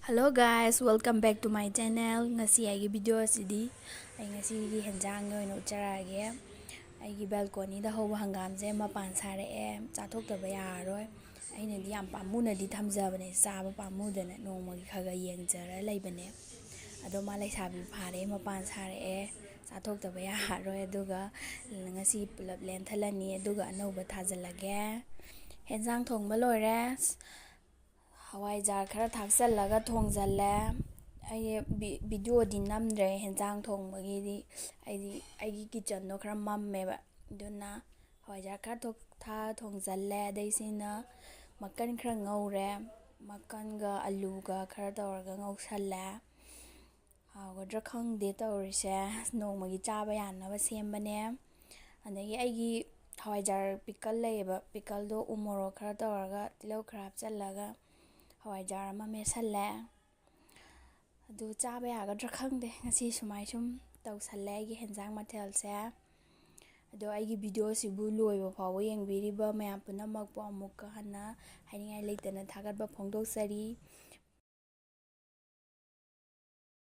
Hello guys, welcome back to my channel. Ngasi aigi video asidi ai ngasi gi henjang noi no charage. Aigi balcony da hoba hangam je mapan sare e chathokdaba yaroi. Aina di yam pamuna di thamjabane chaba pamudana nongmagi khaga yengjara leibane. Ado ma leisabi phare mapan sare e chathokdaba yaroi aduga ngasi pulap lenthalani aduga anauba thajalage. Henjang thongba loire. Hawai jar khara thaksallaga thongjalle ai video di namdre henjang thongbagi di aigi kitchen no khara mammeba duna hawai jar khara thongjalle daisina makan khara ngaure makan ga alu ga khara tawraga ngausalle hawgadra khangde tawrise nongmagi chaba yanaba sembane adagi aigi hawai jar pickle leba pickle do umoro khara tawraga tilau khara hapchallaga hawai jar ama mesalle adu chaba yagadra khangde ngasi sumai sum tawsalle aigi henjang mathelse ado aigi video sibu loiba fawa yengbiriba mayam punamakpo amukka hana hainingai leitana thagatba phongdoksari